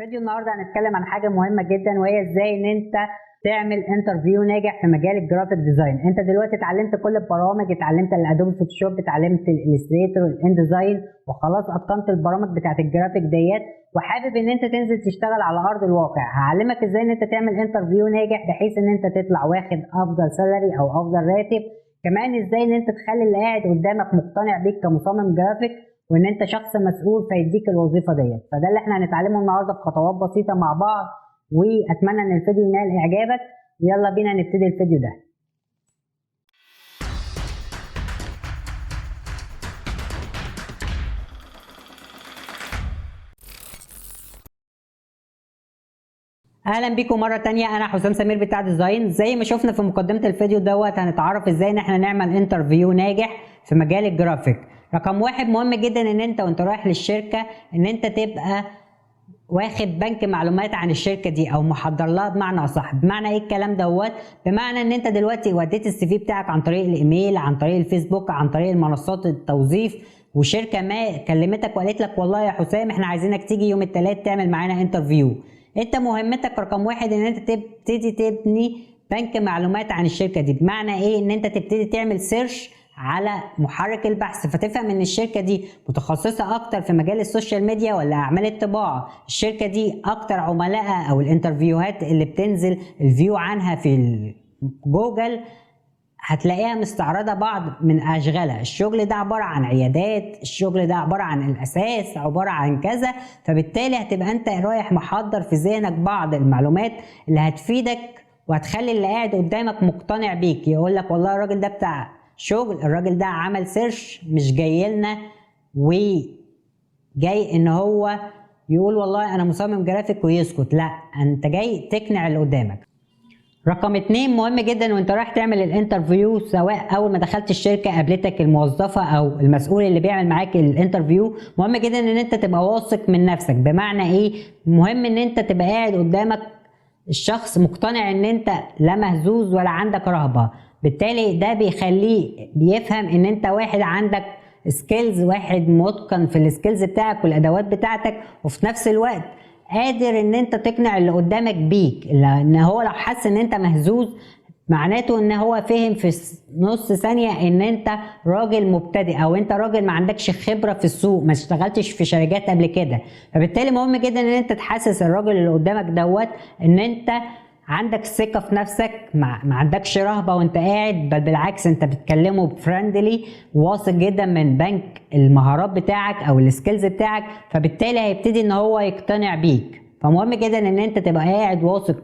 فيديو النهارده هنتكلم عن حاجه مهمه جدا، وهي ازاي ان انت تعمل انترفيو ناجح في مجال الجرافيك ديزاين. انت دلوقتي اتعلمت كل البرامج، اتعلمت الادوبي فوتوشوب، اتعلمت الالستريتور والان ديزاين، وخلاص اتقنت البرامج بتاعت الجرافيك ديت، وحابب ان انت تنزل تشتغل على ارض الواقع. هعلمك ازاي ان انت تعمل انترفيو ناجح بحيث ان انت تطلع واخد افضل سالري او افضل راتب. كمان ازاي ان انت تخلي اللي قاعد قدامك مقتنع بيك كمصمم جرافيك، وان انت شخص مسؤول فيديك الوظيفه ديت. فده اللي احنا هنتعلمه النهارده في خطوات بسيطه مع بعض، واتمنى ان الفيديو ينال اعجابك. يلا بينا نبتدي الفيديو ده. اهلا بيكم مره تانية، انا حسام سمير بتاع ديزاين. زي ما شفنا في مقدمه الفيديو دوت هنتعرف ازاي ان احنا نعمل انترفيو ناجح في مجال الجرافيك. رقم واحد، مهم جدا ان انت وانت رايح للشركه ان انت تبقى واخد بنك معلومات عن الشركه دي، او محضر لها بمعنى اصح. بمعنى ايه الكلام دوت؟ بمعنى ان انت دلوقتي وديت السي في بتاعك عن طريق الايميل، عن طريق الفيسبوك، عن طريق المنصات التوظيف، وشركه ما كلمتك وقالت لك والله يا حسام احنا عايزينك تيجي يوم الثلاث تعمل معانا انترفيو. انت مهمتك رقم واحد ان انت تبتدي تبني بنك معلومات عن الشركه دي. بمعنى ايه؟ ان انت تبتدي تعمل سيرش على محرك البحث، فتفهم ان الشركه دي متخصصه اكتر في مجال السوشيال ميديا ولا اعمال الطباعه. الشركه دي اكتر عملائها او الانترفيوهات اللي بتنزل الفيو عنها في جوجل هتلاقيها مستعرضه بعض من اشغالها. الشغل ده عباره عن عيادات، الشغل ده عباره عن الاساس، عباره عن كذا. فبالتالي هتبقى انت رايح محضر في ذهنك بعض المعلومات اللي هتفيدك وهتخلي اللي قاعد قدامك مقتنع بيك. يقول لك والله الراجل ده بتاع شغل، الراجل ده عمل سيرش، مش جاي لنا وجاي ان هو يقول والله انا مصمم جرافيك ويسكت. لا، انت جاي تقنع اللي قدامك. رقم اتنين، مهم جدا وانت رايح تعمل الانترفيو، سواء اول ما دخلت الشركه قابلتك الموظفه او المسؤول اللي بيعمل معاك الانترفيو، مهم جدا ان انت تبقى واثق من نفسك. بمعنى ايه؟ مهم ان انت تبقى قاعد قدامك الشخص مقتنع ان انت لا مهزوز ولا عندك رهبه. بالتالي ده بيخليه بيفهم ان انت واحد عندك سكيلز، واحد متقن في السكيلز بتاعك والادوات بتاعتك، وفي نفس الوقت قادر ان انت تقنع اللي قدامك بيك. لان هو لو حس ان انت مهزوز معناته ان هو فهم في نص ثانية ان انت راجل مبتدئ، او انت راجل ما عندكش خبرة في السوق، ما اشتغلتش في شركات قبل كده. فبالتالي مهم جدا ان انت تحسس الراجل اللي قدامك دوت ان انت عندك ثقة في نفسك، ما عندكش رهبة وانت قاعد، بل بالعكس انت بتكلمه بفريندلي، واثق جدا من بنك المهارات بتاعك او السكيلز بتاعك. فبالتالي هيبتدي ان هو يقتنع بيك. فمهم جدا ان انت تبقى قاعد واثق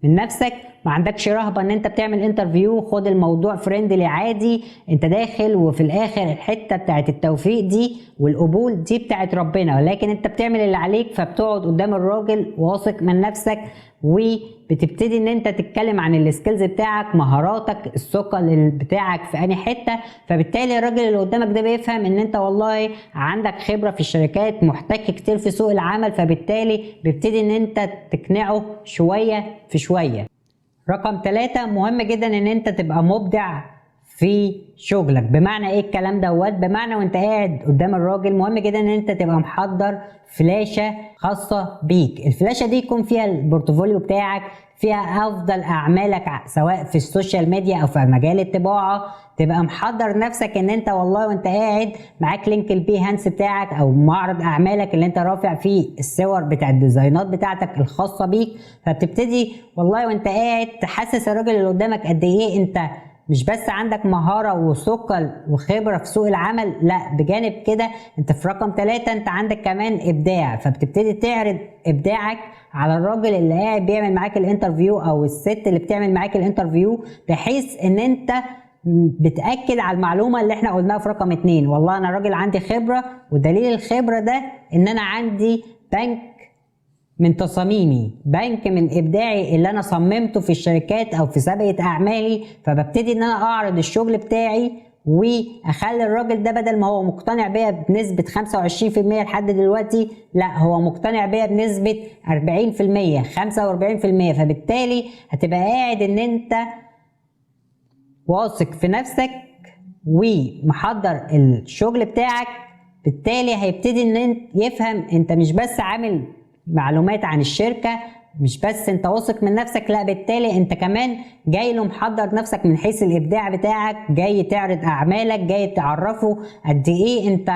من نفسك، ما عندكش رهبه ان انت بتعمل انترفيو. خد الموضوع فريندلي عادي، انت داخل وفي الاخر الحته بتاعت التوفيق دي والقبول دي بتاعت ربنا، ولكن انت بتعمل اللي عليك. فبتقعد قدام الراجل واثق من نفسك، وبتبتدي ان انت تتكلم عن السكيلز بتاعك، مهاراتك، الثقه بتاعك في انهي حته. فبالتالي الراجل اللي قدامك ده بيفهم ان انت والله عندك خبره في الشركات، محتك كتير في سوق العمل. فبالتالي بيبتدي ان انت تقنعه شويه في شويه. رقم 3، مهم جدا ان انت تبقى مبدع في شغلك. بمعنى ايه الكلام دوت؟ بمعنى وانت قاعد قدام الراجل مهم جدا ان انت تبقى محضر فلاشة خاصة بيك. الفلاشة دي يكون فيها البورتفوليو بتاعك، فيها افضل اعمالك سواء في السوشيال ميديا او في مجال الطباعة. تبقى محضر نفسك ان انت والله وانت قاعد معاك لينك البيهانس بتاعك او معرض اعمالك اللي انت رافع فيه الصور بتاع الديزاينات بتاعتك الخاصة بيك. فبتبتدي والله وانت قاعد تحسس الراجل اللي قدامك قد ايه انت مش بس عندك مهارة وثقل وخبرة في سوق العمل، لا، بجانب كده انت في رقم 3 انت عندك كمان ابداع. فبتبتدي تعرض ابداعك على الراجل اللي قاعد بيعمل معاك الانترفيو او الست اللي بتعمل معاك الانترفيو، بحيث ان انت بتأكد على المعلومة اللي احنا قلناها في رقم 2. والله انا راجل عندي خبرة، ودليل الخبرة ده ان انا عندي بنك من تصاميمي، بنك من ابداعي اللي انا صممته في الشركات او في سابقة اعمالي. فببتدي ان انا اعرض الشغل بتاعي واخلي الراجل ده بدل ما هو مقتنع بيا بنسبة 25% لحد دلوقتي، لا، هو مقتنع بيا بنسبة 40%، 45%. فبالتالي هتبقى قاعد ان انت واثق في نفسك ومحضر الشغل بتاعك. بالتالي هيبتدي ان انت يفهم انت مش بس عامل معلومات عن الشركة، مش بس انت واثق من نفسك، لا بالتالي انت كمان جاي له محضر نفسك من حيث الابداع بتاعك، جاي تعرض اعمالك، جاي تعرفه قد ايه انت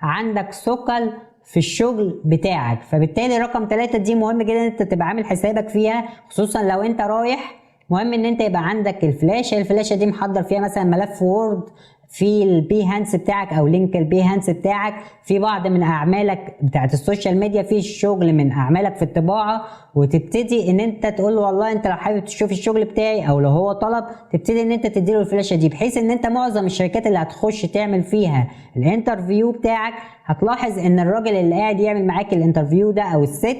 عندك ثقل في الشغل بتاعك. فبالتالي رقم 3 دي مهم جدا انت تبقى عامل حسابك فيها، خصوصا لو انت رايح. مهم ان انت يبقى عندك الفلاشة دي محضر فيها مثلا ملف وورد، في البيهانس بتاعك او لينك البيهانس بتاعك، في بعض من اعمالك بتاعت السوشيال ميديا، في الشغل من اعمالك في الطباعة، وتبتدي ان انت تقول له والله انت لو حابب تشوف الشغل بتاعي، او لو هو طلب تبتدي ان انت تديله الفلاشة دي، بحيث ان انت معظم الشركات اللي هتخش تعمل فيها الانترفيو بتاعك هتلاحظ ان الراجل اللي قاعد يعمل معاك الانترفيو ده او الست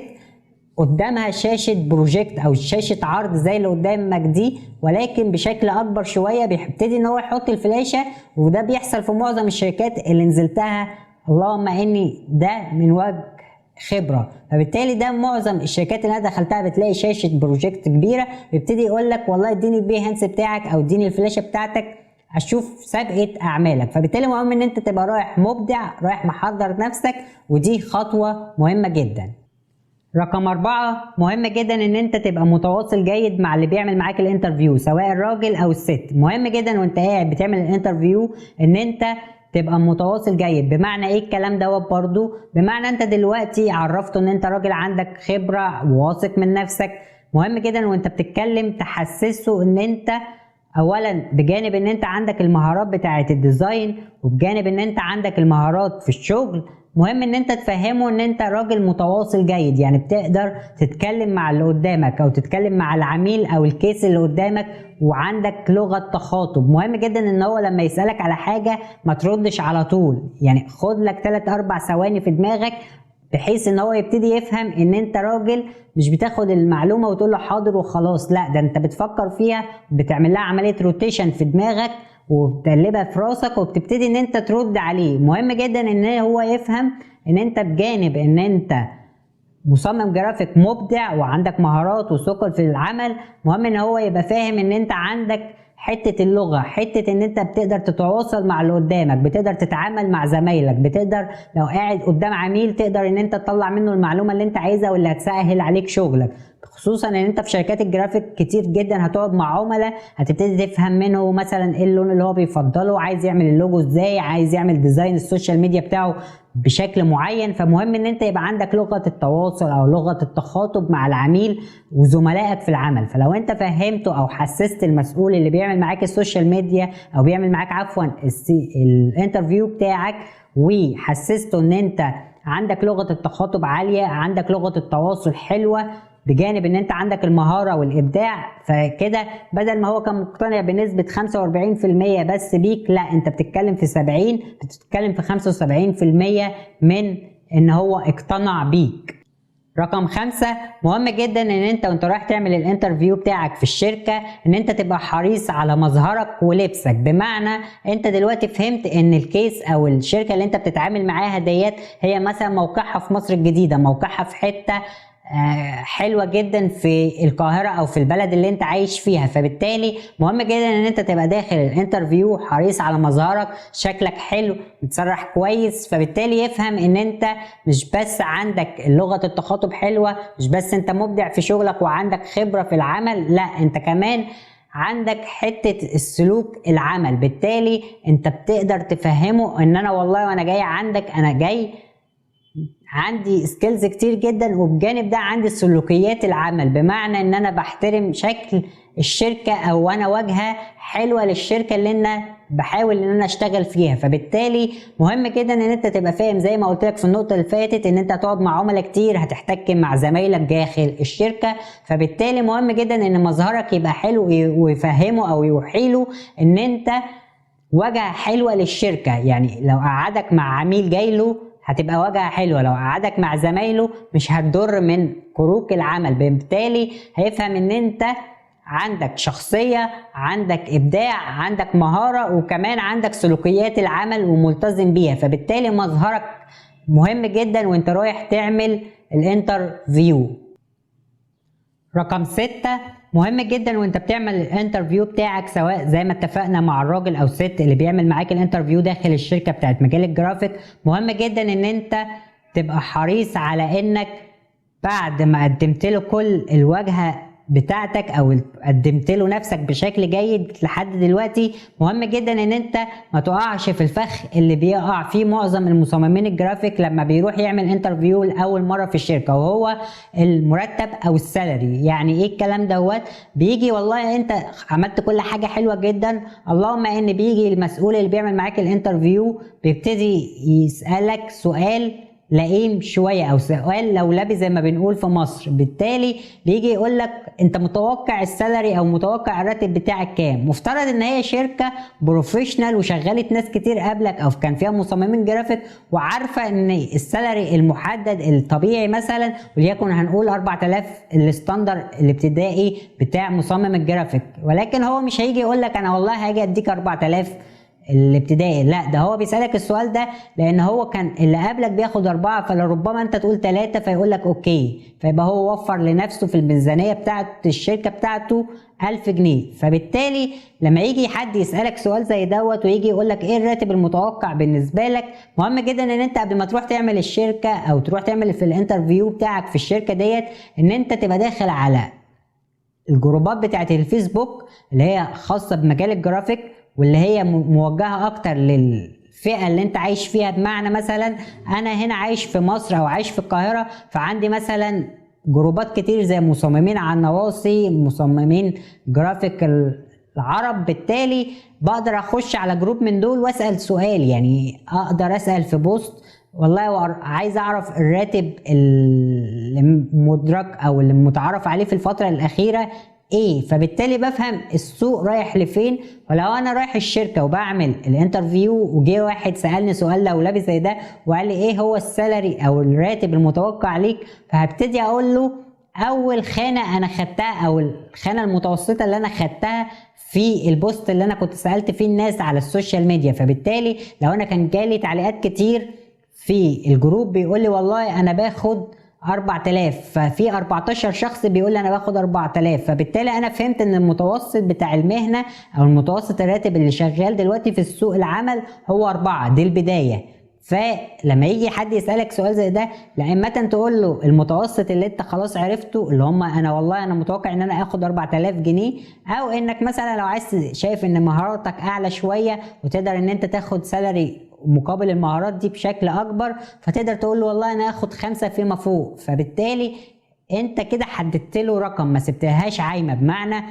قدامها شاشة بروجكت او شاشة عرض زي اللي قدامك دي، ولكن بشكل اكبر شوية، بيبتدي ان هو يحط الفلاشة. وده بيحصل في معظم الشركات اللي نزلتها، اللهم اني ده من وجه خبرة. فبالتالي ده معظم الشركات اللي انا دخلتها بتلاقي شاشة بروجكت كبيرة، بيبتدي يقول لك والله اديني البيهانس بتاعك او اديني الفلاشة بتاعتك اشوف سابقة اعمالك. فبالتالي مهم ان انت تبقى رايح مبدع، رايح محضر نفسك، ودي خطوة مهمة جدا. رقم 4 مهم جدا ان انت تبقى متواصل جيد مع اللي بيعمل معاك الانترفيو، سواء الراجل او الست. مهم جدا وانت قاعد بتعمل الانترفيو ان انت تبقى متواصل جيد. بمعنى ايه الكلام دوت برضو؟ بمعنى انت دلوقتي عرفته ان انت راجل عندك خبرة وواثق من نفسك. مهم جدا وانت بتتكلم تحسسه ان انت اولا بجانب ان انت عندك المهارات بتاعه الديزاين، وبجانب ان انت عندك المهارات في الشغل، مهم ان انت تفهمه ان انت راجل متواصل جيد، يعني بتقدر تتكلم مع اللي قدامك او تتكلم مع العميل او الكيس اللي قدامك وعندك لغة تخاطب. مهم جدا ان هو لما يسألك على حاجة ما تردش على طول، يعني خد لك 3-4 ثواني في دماغك، بحيث ان هو يبتدي يفهم ان انت راجل مش بتاخد المعلومة وتقول له حاضر وخلاص، لا ده انت بتفكر فيها، بتعمل لها عملية روتيشن في دماغك وبتقلبها في راسك وبتبتدي ان انت ترد عليه. مهم جدا ان هو يفهم ان انت بجانب ان انت مصمم جرافيك مبدع وعندك مهارات وثقل في العمل، مهم ان هو يبقى فاهم ان انت عندك حتة اللغة، حتة ان انت بتقدر تتواصل مع اللي قدامك، بتقدر تتعامل مع زمايلك، بتقدر لو قاعد قدام عميل تقدر ان انت تطلع منه المعلومة اللي انت عايزها واللي هتسهل عليك شغلك. خصوصا ان انت في شركات الجرافيك كتير جدا هتقعد مع عملاء، هتبتدي تفهم منه مثلا ايه اللون اللي هو بيفضله، عايز يعمل اللوجو ازاي، عايز يعمل ديزاين السوشيال ميديا بتاعه بشكل معين. فمهم ان انت يبقى عندك لغة التواصل او لغة التخاطب مع العميل وزملائك في العمل. فلو انت فهمته او حسست المسؤول اللي بيعمل معاك السوشيال ميديا او بيعمل معاك عفوا الانترفيو بتاعك، وحسسته ان انت عندك لغة التخاطب عالية، عندك لغة التواصل حلوة، بجانب ان انت عندك المهارة والابداع، فكده بدل ما هو كان مقتنع بنسبة 45% بس بيك، لا انت بتتكلم في 70، بتتكلم في 75% من ان هو اقتنع بيك. رقم 5 مهم جدا ان انت وانت رايح تعمل الانترفيو بتاعك في الشركة ان انت تبقى حريص على مظهرك ولبسك. بمعنى انت دلوقتي فهمت ان الكيس او الشركة اللي انت بتتعامل معاها ديت هي مثلا موقعها في مصر الجديدة، موقعها في حتة حلوة جدا في القاهرة او في البلد اللي انت عايش فيها. فبالتالي مهم جدا ان انت تبقى داخل الانترفيو حريص على مظهرك، شكلك حلو، متسرح كويس، فبالتالي يفهم ان انت مش بس عندك لغة التخاطب حلوة، مش بس انت مبدع في شغلك وعندك خبرة في العمل، لا انت كمان عندك حتة السلوك العمل. بالتالي انت بتقدر تفهمه ان انا والله وانا جاي عندك انا جاي عندي سكيلز كتير جدا، وبجانب ده عندي سلوكيات العمل، بمعنى ان انا بحترم شكل الشركة او انا واجهة حلوة للشركة اللي انا بحاول ان انا اشتغل فيها. فبالتالي مهم جدا ان انت تبقى فاهم زي ما قلت لك في النقطة اللي فاتت ان انت هتقعد مع عملاء كتير، هتحتك مع زمايلك داخل الشركة. فبالتالي مهم جدا ان مظهرك يبقى حلو ويفهمه او يوحيله ان انت واجهة حلوة للشركة. يعني لو قعدك مع عميل جاي له هتبقى واجهة حلوة، لو قعدك مع زمايله مش هتضر من كروك العمل. بالتالي هيفهم ان انت عندك شخصية، عندك ابداع، عندك مهارة، وكمان عندك سلوكيات العمل وملتزم بيها. فبالتالي مظهرك مهم جدا وانت رايح تعمل الانترفيو. رقم 6 مهم جدا وانت بتعمل الانترفيو بتاعك، سواء زي ما اتفقنا مع الراجل او الست اللي بيعمل معاك الانترفيو داخل الشركة بتاعت مجال الجرافيك، مهم جدا ان انت تبقى حريص على انك بعد ما قدمت له كل الواجهة بتاعتك او قدمت له نفسك بشكل جيد لحد دلوقتي، مهم جدا ان انت ما تقعش في الفخ اللي بيقع فيه معظم المصممين الجرافيك لما بيروح يعمل انترفيو لاول مره في الشركه، وهو المرتب او السالري. يعني ايه الكلام دوت؟ بيجي والله انت عملت كل حاجه حلوه جدا، اللهم ان بيجي المسؤول اللي بيعمل معاك الانترفيو بيبتدي يسالك سؤال لئيم شويه او سؤال لولبي زي ما بنقول في مصر، بالتالي بيجي يقول لك انت متوقع السالري او متوقع الراتب بتاعك كام. مفترض ان هي شركه بروفيشنال وشغلت ناس كتير قبلك او كان فيها مصممين جرافيك وعارفه ان السالري المحدد الطبيعي مثلا وليكن هنقول 4000 الستاندر الابتدائي بتاع مصمم الجرافيك، ولكن هو مش هيجي يقول لك انا والله هاجي اديك 4000 الابتدائي، لا ده هو بيسألك السؤال ده لان هو كان اللي قبلك بياخد 4 فلربما انت تقول 3 فيقول لك اوكي، فيبقى هو وفر لنفسه في الميزانية بتاعت الشركة بتاعته 1000 جنيه. فبالتالي لما يجي حد يسألك سؤال زي دوت ويجي يقول لك ايه الراتب المتوقع بالنسبة لك، مهم جدا ان انت قبل ما تروح تعمل الشركة او تروح تعمل في الانترفيو بتاعك في الشركة ديت ان انت تبقى داخل على الجروبات بتاعت الفيسبوك اللي هي خاصة بمجال الجرافيك واللي هي موجهة اكتر للفئة اللي انت عايش فيها. بمعنى مثلا انا هنا عايش في مصر او عايش في القاهرة، فعندي مثلا جروبات كتير زي مصممين على النواصي، مصممين جرافيك العرب، بالتالي بقدر اخش على جروب من دول واسأل سؤال. يعني اقدر اسأل في بوست والله عايز اعرف الراتب المدرك او اللي متعارف عليه في الفترة الاخيرة ايه، فبالتالي بفهم السوق رايح لفين. ولو انا رايح الشركة وبعمل الانترفيو وجي واحد سألني سؤال لولبي زي ده وقال لي ايه هو السالري او الراتب المتوقع ليك، فهبتدي اقول له اول خانة انا خدتها او الخانة المتوسطة اللي انا خدتها في البوست اللي انا كنت سألت فيه الناس على السوشيال ميديا. فبالتالي لو انا كان جالي تعليقات كتير في الجروب بيقول لي والله انا باخد 4000، ففي 14 شخص بيقول لي انا باخد 4000، فبالتالي انا فهمت ان المتوسط بتاع المهنة او المتوسط الراتب اللي شغال دلوقتي في السوق العمل هو 4، دي البداية. فلما يجي حد يسألك سؤال زي ده، لا اما تقول له المتوسط اللي انت خلاص عرفته اللي هم انا والله انا متوقع ان انا اخد 4000 جنيه، او انك مثلا لو عايز شايف ان مهاراتك اعلى شوية وتقدر ان انت تاخد سالري مقابل المهارات دي بشكل اكبر، فتقدر تقول له والله انا اخد 5 فيما فوق. فبالتالي انت كده حددت له رقم، ما سبتهاش عايمة، بمعنى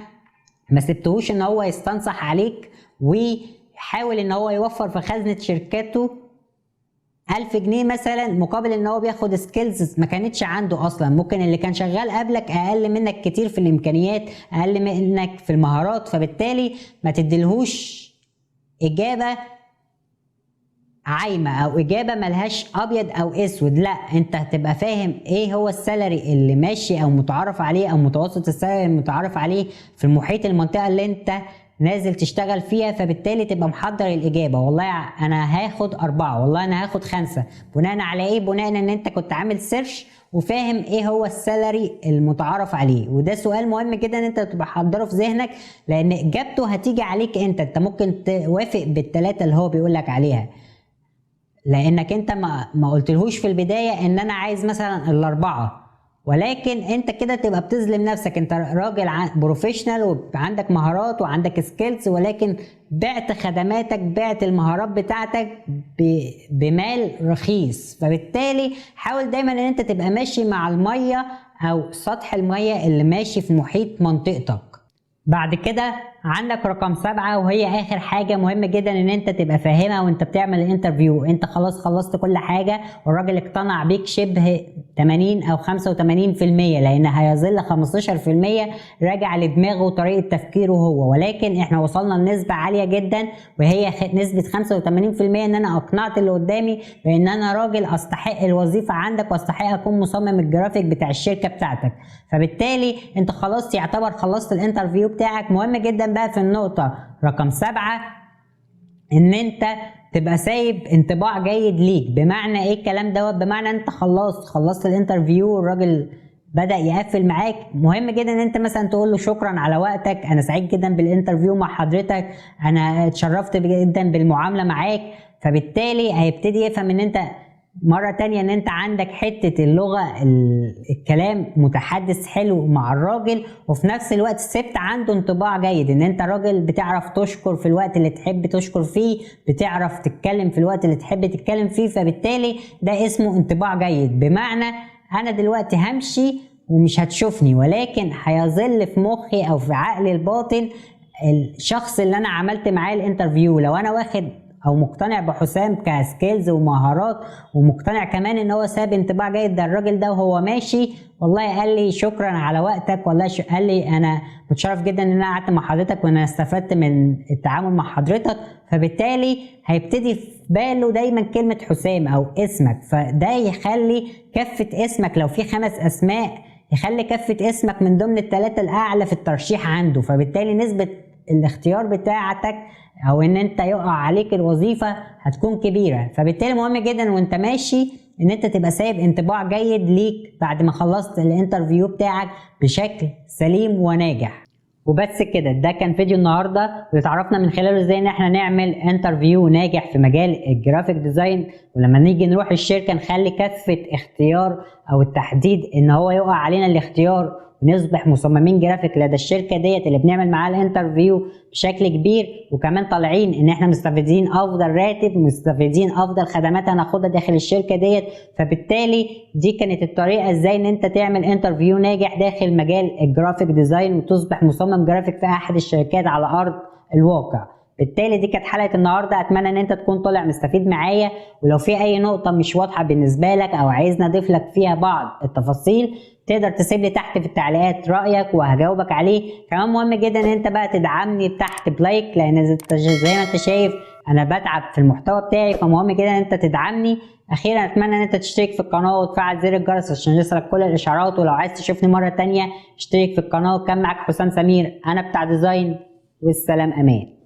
ما سبتهوش ان هو يستنصح عليك ويحاول ان هو يوفر في خزنة شركته 1000 جنيه مثلا مقابل ان هو بياخد سكيلز ما كانتش عنده اصلا. ممكن اللي كان شغال قبلك اقل منك كتير في الامكانيات، اقل منك في المهارات، فبالتالي ما تديلهوش اجابة عايمة او اجابة ملهاش ابيض او اسود. لا، انت هتبقى فاهم ايه هو السالري اللي ماشي او متعارف عليه او متوسط السالري المتعارف عليه في المحيط المنطقة اللي انت نازل تشتغل فيها، فبالتالي تبقى محضر الاجابة والله انا هاخد 4، والله انا هاخد 5. بناء على ايه؟ بناء ان انت كنت عامل سيرش وفاهم ايه هو السالري المتعارف عليه. وده سؤال مهم جدا انت تبقى حضره في ذهنك لان اجابته هتيجي عليك انت ممكن توافق بالثلاثة اللي هو بيقولك عليها، لانك انت ما قلتلهوش في البداية ان انا عايز مثلا ال4، ولكن انت كده تبقى بتظلم نفسك. انت راجل بروفيشنال وعندك مهارات وعندك سكيلز، ولكن بعت خدماتك، بعت المهارات بتاعتك بمال رخيص. فبالتالي حاول دايما ان انت تبقى ماشي مع المية او سطح المية اللي ماشي في محيط منطقتك. بعد كده عندك رقم 7 وهي اخر حاجة مهمة جدا ان انت تبقى فاهمها وانت بتعمل الانترفيو. انت خلاص خلصت كل حاجة والراجل اقتنع بيك شبه 80 او 85%، لان هيظل 15% راجع لدماغه وطريقة تفكيره هو، ولكن احنا وصلنا لنسبة عالية جدا وهي نسبة 85% ان انا اقنعت اللي قدامي بان انا راجل استحق الوظيفة عندك واستحق اكون مصمم الجرافيك بتاع الشركة بتاعتك. فبالتالي انت خلاص يعتبر خلصت الانترفيو بتاعك. مهم جدا بقى في النقطة رقم 7 ان انت تبقى سايب انطباع جيد ليك. بمعنى ايه الكلام دوت؟ بمعنى انت خلصت الانترفيو والراجل بدأ يقفل معاك، مهم جدا ان انت مثلا تقول له شكرا على وقتك، انا سعيد جدا بالانترفيو مع حضرتك، انا اتشرفت جدا بالمعاملة معاك. فبالتالي هيبتدي يفهم ان انت مرة تانية ان انت عندك حتة اللغة الكلام متحدث حلو مع الراجل، وفي نفس الوقت سبت عنده انطباع جيد ان انت راجل بتعرف تشكر في الوقت اللي تحب تشكر فيه، بتعرف تتكلم في الوقت اللي تحب تتكلم فيه، فبالتالي ده اسمه انطباع جيد. بمعنى انا دلوقتي همشي ومش هتشوفني، ولكن هيظل في مخي او في عقلي الباطن الشخص اللي انا عملت معاه الانترفيو. لو انا واخد او مقتنع بحسام كسكيلز ومهارات، ومقتنع كمان ان هو ساب انطباع جيد، ده الراجل ده وهو ماشي والله قال لي شكرا على وقتك، والله قال لي انا متشرف جدا ان انا قعدت مع حضرتك وانا استفدت من التعامل مع حضرتك، فبالتالي هيبتدي في باله دايما كلمة حسام او اسمك. فده يخلي كفة اسمك لو في 5 اسماء يخلي كفة اسمك من ضمن ال3 الاعلى في الترشيح عنده، فبالتالي نسبة الاختيار بتاعتك او ان انت يقع عليك الوظيفة هتكون كبيرة. فبالتالي مهم جدا وانت ماشي ان انت تبقى سايب انطباع جيد ليك بعد ما خلصت الانترفيو بتاعك بشكل سليم وناجح. وبس كده، ده كان فيديو النهارده واتعرفنا من خلاله ازاي ان احنا نعمل انترفيو ناجح في مجال الجرافيك ديزاين، ولما نيجي نروح الشركه نخلي كفه اختيار او التحديد ان هو يقع علينا الاختيار ونصبح مصممين جرافيك لدى الشركه ديت اللي بنعمل معاها الانترفيو بشكل كبير، وكمان طالعين ان احنا مستفيدين افضل راتب، مستفيدين افضل خدمات هناخدها داخل الشركه ديت. فبالتالي دي كانت الطريقه ازاي ان انت تعمل انترفيو ناجح داخل مجال الجرافيك ديزاين وتصبح مصمم جرافيك في احد الشركات على ارض الواقع. بالتالي دي كانت حلقه النهارده، اتمنى ان انت تكون طالع مستفيد معايا، ولو في اي نقطه مش واضحه بالنسبه لك او عايزني اضيف لك فيها بعض التفاصيل تقدر تسيب لي تحت في التعليقات رايك وهجاوبك عليه. كمان مهم جدا ان انت بقى تدعمني تحت بلايك، لان زي ما انت شايف انا بتعب في المحتوى بتاعي، فمهم جدا ان انت تدعمني. اخيرا اتمنى ان انت تشترك في القناه وتفعل زر الجرس عشان يوصلك كل الاشعارات، ولو عايز تشوفني مره تانية اشترك في القناه. وكان معاك حسام سمير، انا بتاع ديزاين، والسلام امان.